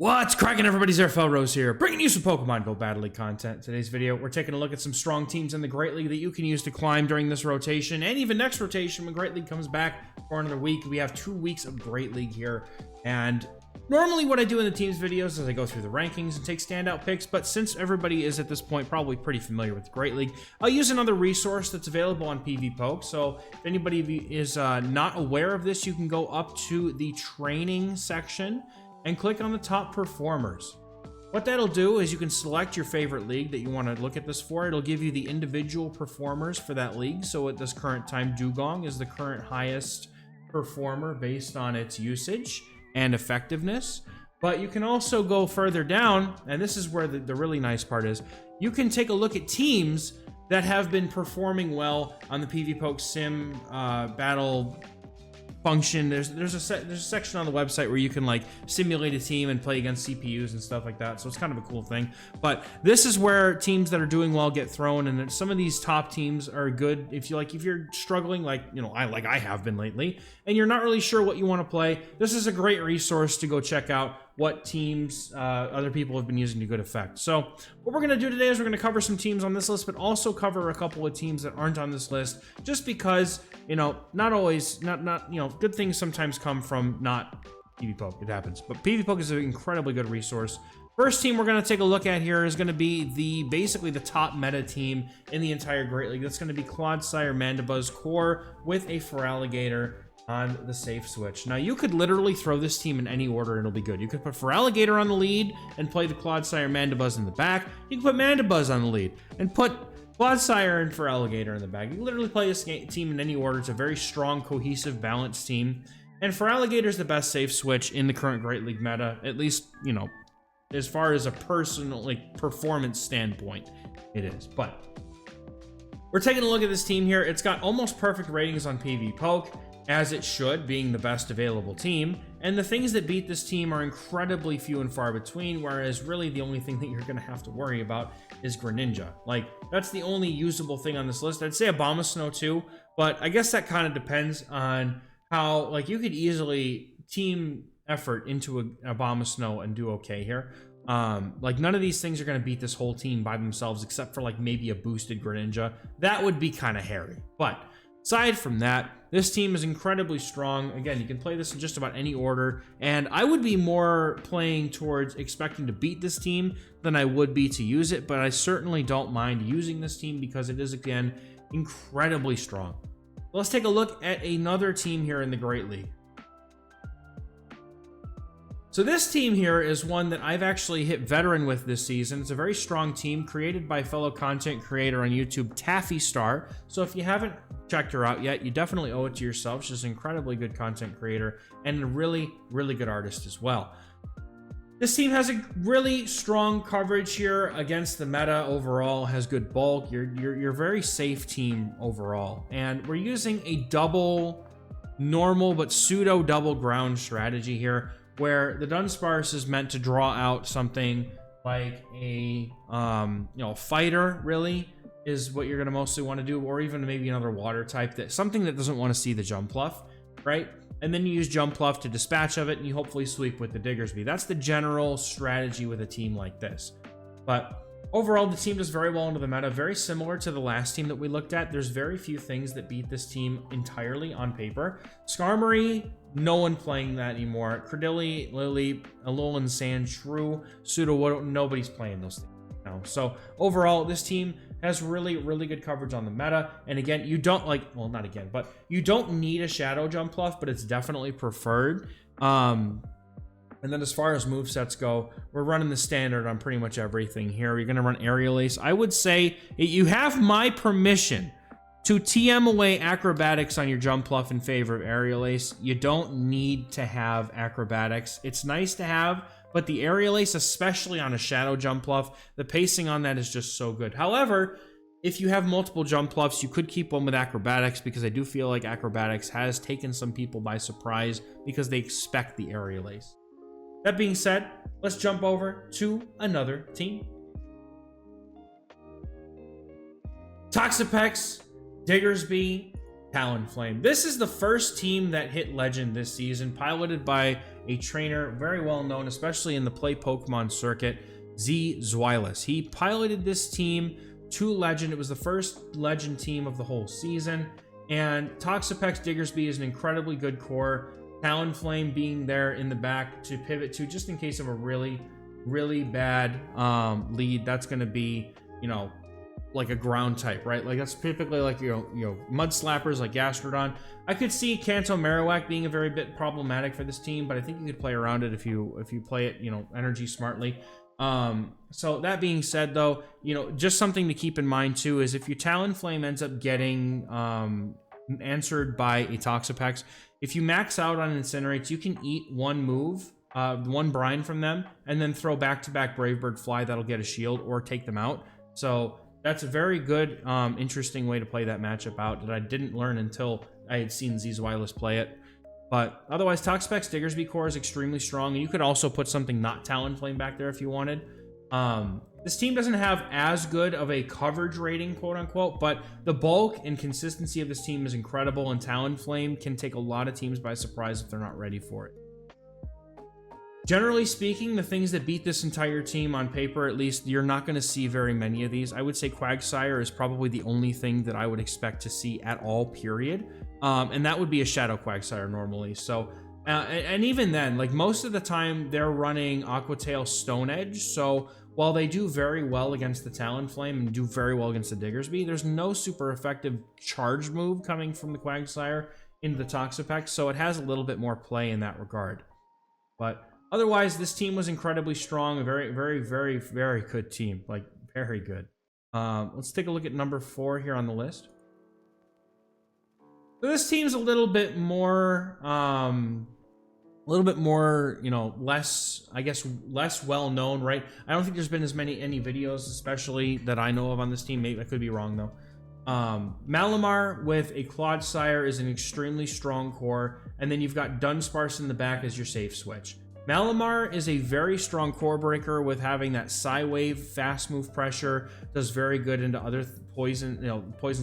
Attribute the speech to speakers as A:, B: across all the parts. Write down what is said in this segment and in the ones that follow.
A: What's cracking, everybody? XehrFelrose here, bringing you some Pokemon Go Battle League content. Today's video, we're taking a look at some strong teams in the Great League that you can use to climb during this rotation, and even next rotation when Great League comes back for another week. We have 2 weeks of Great League here, and normally what I do in the teams videos is I go through the rankings and take standout picks, but since everybody is at this point probably pretty familiar with the Great League, I'll use another resource that's available on PVPOKE. So if anybody is not aware of this, you can go up to the training section and click on the top performers. What that'll do is you can select your favorite league that you want to look at this for. It'll give you the individual performers for that league. So at this current time, Dewgong is the current highest performer based on its usage and effectiveness. But you can also go further down, and this is where the really nice part is. You can take a look at teams that have been performing well on the PVPOKE Sim battle function. There's a section on the website where you can like simulate a team and play against CPUs and stuff like that, so it's kind of a cool thing. But this is where teams that are doing well get thrown, and some of these top teams are good if you're struggling, like I have been lately, and you're not really sure what you want to play. This is a great resource to go check out what teams other people have been using to good effect. So what we're going to do today is we're going to cover some teams on this list, but also cover a couple of teams that aren't on this list, just because not always, good things sometimes come from not PVPOKE. It happens, but PVPOKE is an incredibly good resource. First team we're going to take a look at here is going to be basically the top meta team in the entire Great League. That's going to be Clodsire Mandibuzz core with a Feraligatr on the safe switch. Now you could literally throw this team in any order and it'll be good. You could put Feraligatr on the lead and play the Clodsire Mandibuzz in the back. You can put Mandibuzz on the lead and put Clodsire and Feraligatr in the back. You can literally play this team in any order. It's a very strong, cohesive, balanced team. And Feraligatr is the best safe switch in the current Great League meta, at least, as far as a personal performance standpoint, it is. But we're taking a look at this team here. It's got almost perfect ratings on PVPOKE, as it should, being the best available team. And the things that beat this team are incredibly few and far between, whereas really the only thing that you're going to have to worry about is Greninja. Like, that's the only usable thing on this list. I'd say Abomasnow too, but I guess that kind of depends on how, you could easily team effort into a Abomasnow and do okay here. None of these things are going to beat this whole team by themselves, except for maybe a boosted Greninja. That would be kind of hairy. But aside from that, this team is incredibly strong. Again, you can play this in just about any order, and I would be more playing towards expecting to beat this team than I would be to use it, but I certainly don't mind using this team because it is, again, incredibly strong. Let's take a look at another team here in the Great League. So this team here is one that I've actually hit veteran with this season. It's a very strong team created by fellow content creator on YouTube, Taffy Star. So if you haven't checked her out yet, you definitely owe it to yourself. She's an incredibly good content creator and a really, really good artist as well. This team has a really strong coverage here against the meta overall, has good bulk. You're a very safe team overall. And we're using a double normal but pseudo double ground strategy here, where the Dunsparce is meant to draw out something like a fighter, really, is what you're going to mostly want to do, or even maybe another water type, something that doesn't want to see the Jumpluff, right? And then you use Jumpluff to dispatch of it, and you hopefully sweep with the Diggersby. That's the general strategy with a team like this. But overall, the team does very well into the meta, very similar to the last team that we looked at. There's very few things that beat this team entirely on paper. Skarmory, no one playing that anymore. Credilli, Lily, Alolan Sand, Shrew, Sudowoodo, nobody's playing those things now. So overall, this team has really, really good coverage on the meta. And again, you don't not again, but you don't need a Shadow Jumpluff, but it's definitely preferred. And then as far as movesets go, we're running the standard on pretty much everything here. You're going to run Aerial Ace. I would say you have my permission to TM away Acrobatics on your Jumpluff in favor of Aerial Ace. You don't need to have Acrobatics. It's nice to have, but the Aerial Ace, especially on a Shadow Jumpluff, the pacing on that is just so good. However, if you have multiple Jumpluffs, you could keep one with Acrobatics, because I do feel like Acrobatics has taken some people by surprise because they expect the Aerial Ace. That being said, let's jump over to another team. Toxapex, Diggersby, Talonflame. This is the first team that hit Legend this season, piloted by a trainer very well known, especially in the play Pokemon circuit, XehrFelrose. He piloted this team to Legend. It was the first Legend team of the whole season. And Toxapex Diggersby is an incredibly good core. Talonflame being there in the back to pivot to just in case of a really bad lead. That's going to be, you know, like a ground type, right? Like that's typically like, you know, mud slappers like Gastrodon. I could see Kanto Marowak being a very bit problematic for this team, but I think you could play around it if you play it, you know, energy smartly. So that being said, though, you know, just something to keep in mind too is if your Talonflame ends up getting answered by a Toxapex, if you max out on Incinerates, you can eat one move, one brine from them, and then throw back-to-back Brave Bird Fly. That'll get a shield or take them out. So that's a very good, interesting way to play that matchup out that I didn't learn until I had seen XehrFelrose play it. But otherwise, Toxapex Diggersby core is extremely strong, and you could also put something not Talonflame back there if you wanted. This team doesn't have as good of a coverage rating, quote-unquote, but the bulk and consistency of this team is incredible, and Talonflame can take a lot of teams by surprise if they're not ready for it. Generally speaking, the things that beat this entire team on paper, at least, you're not going to see very many of these. I would say Quagsire is probably the only thing that I would expect to see at all, period. And that would be a Shadow Quagsire normally. So, and even then, like most of the time, they're running Aquatail Stone Edge. So while they do very well against the Talonflame and do very well against the Diggersby, there's no super effective charge move coming from the Quagsire into the Toxapex. So it has a little bit more play in that regard. But otherwise, this team was incredibly strong. A very, very, very, very good team. Like, very good. Let's take a look at number 4 here on the list. So this team's a little bit more, you know, less, I guess, less well-known, right? I don't think there's been as any videos, especially that I know of on this team. Maybe I could be wrong, though. Malamar with a Clodsire is an extremely strong core, and then you've got Dunsparce in the back as your safe switch. Malamar is a very strong core breaker with having that Psy-Wave fast move pressure, does very good into other poisons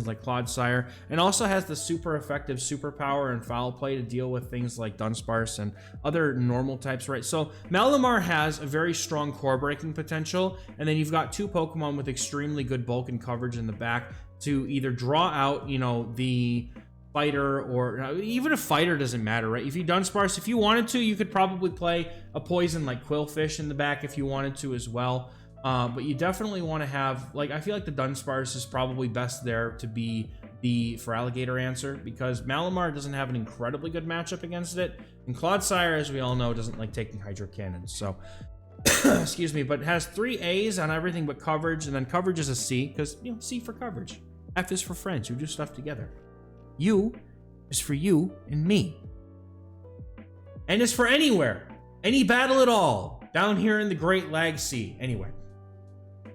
A: like Clodsire, and also has the super effective superpower and foul play to deal with things like Dunsparce and other normal types, right? So Malamar has a very strong core breaking potential, and then you've got 2 Pokemon with extremely good bulk and coverage in the back to either draw out, you know, the fighter, or even a fighter doesn't matter, right? If you Dunsparce, if you wanted to, you could probably play a poison like Quillfish in the back if you wanted to as well. But you definitely want to have, like, I feel like the Dunsparce is probably best there to be the Feraligatr answer, because Malamar doesn't have an incredibly good matchup against it, and Clodsire, as we all know, doesn't like taking Hydro Cannons. So, excuse me, but it has 3 A's on everything but coverage, and then coverage is a C, because, you know, C for coverage. F is for friends who do stuff together. U is for you and me. And is for anywhere. Any battle at all. Down here in the Great Lag Sea. Anyway.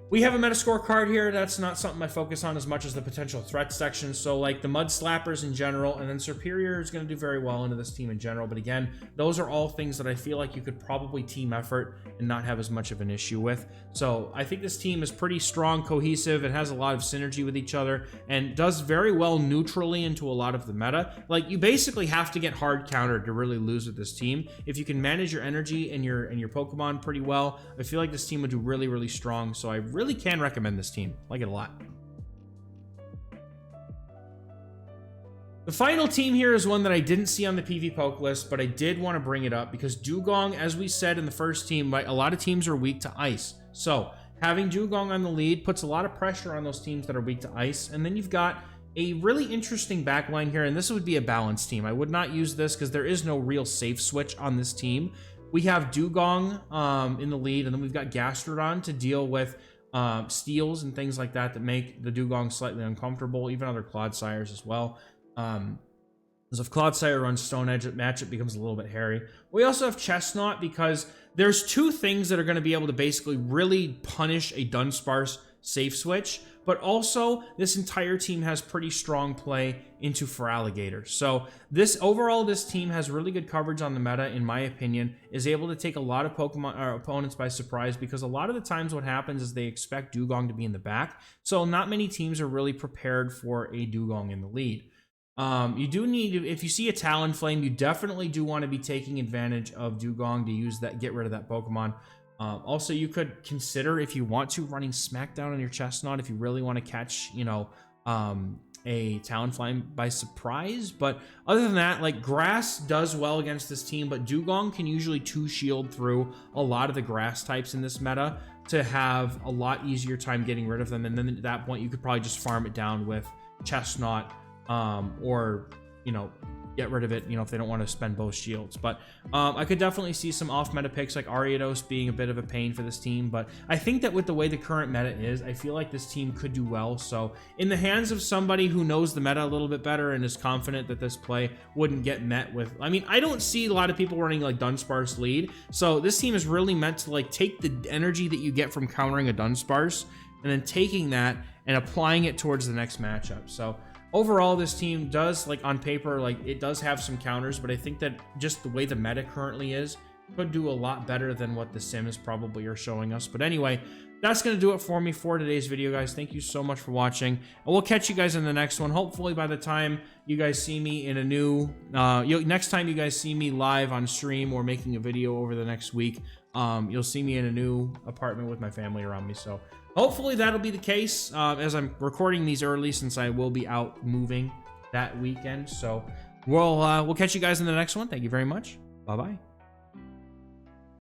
A: We have a Metascore card here. That's not something I focus on as much as the potential threat section. So like the Mud Slappers in general, and then Superior is going to do very well into this team in general. But again, those are all things that I feel like you could probably team effort and not have as much of an issue with. So I think this team is pretty strong, cohesive, and has a lot of synergy with each other, and does very well neutrally into a lot of the meta. Like, you basically have to get hard countered to really lose with this team. If you can manage your energy and your Pokemon pretty well, I feel like this team would do really, really strong. So I really can recommend this team. I like it a lot. The final team here is one that I didn't see on the PVPOKE list, but I did want to bring it up because Dewgong, as we said in the first team, a lot of teams are weak to ice. So having Dewgong on the lead puts a lot of pressure on those teams that are weak to ice. And then you've got a really interesting backline here, and this would be a balanced team. I would not use this because there is no real safe switch on this team. We have Dewgong in the lead, and then we've got Gastrodon to deal with steals and things like that make the Dewgong slightly uncomfortable, even other Clodsires as well. Because if Clodsire runs Stone Edge, at match, it becomes a little bit hairy. We also have Chesnaught because there's 2 things that are going to be able to basically really punish a Dunsparce safe switch, but also this entire team has pretty strong play into Feraligatr. So this overall, this team has really good coverage on the meta, in my opinion, is able to take a lot of Pokemon or opponents by surprise, because a lot of the times what happens is they expect Dewgong to be in the back. So not many teams are really prepared for a Dewgong in the lead. You do need to, if you see a Talonflame, you definitely do want to be taking advantage of Dewgong to use that, get rid of that Pokemon. Also, you could consider, if you want to, running Smackdown on your Chesnaught if you really want to catch, you know, a Talonflame by surprise. But other than that, like, Grass does well against this team, but Dewgong can usually 2-shield through a lot of the grass types in this meta to have a lot easier time getting rid of them. And then at that point, you could probably just farm it down with Chesnaught, or, you know, get rid of it, you know, if they don't want to spend both shields. But I could definitely see some off-meta picks like Ariados being a bit of a pain for this team. But I think that with the way the current meta is, I feel like this team could do well. So in the hands of somebody who knows the meta a little bit better and is confident that this play wouldn't get met with... I mean, I don't see a lot of people running like Dunsparce lead. So this team is really meant to like take the energy that you get from countering a Dunsparce and then taking that and applying it towards the next matchup. So overall, this team does, like, on paper, like, it does have some counters, but I think that just the way the meta currently is could do a lot better than what the Sims probably are showing us. But anyway, that's going to do it for me for today's video, guys. Thank you so much for watching, and we'll catch you guys in the next one. Hopefully, by the time you guys see me in a new... next time you guys see me live on stream or making a video over the next week, you'll see me in a new apartment with my family around me. So hopefully that'll be the case, as I'm recording these early, since I will be out moving that weekend. So we'll catch you guys in the next one. Thank you very much. Bye-bye.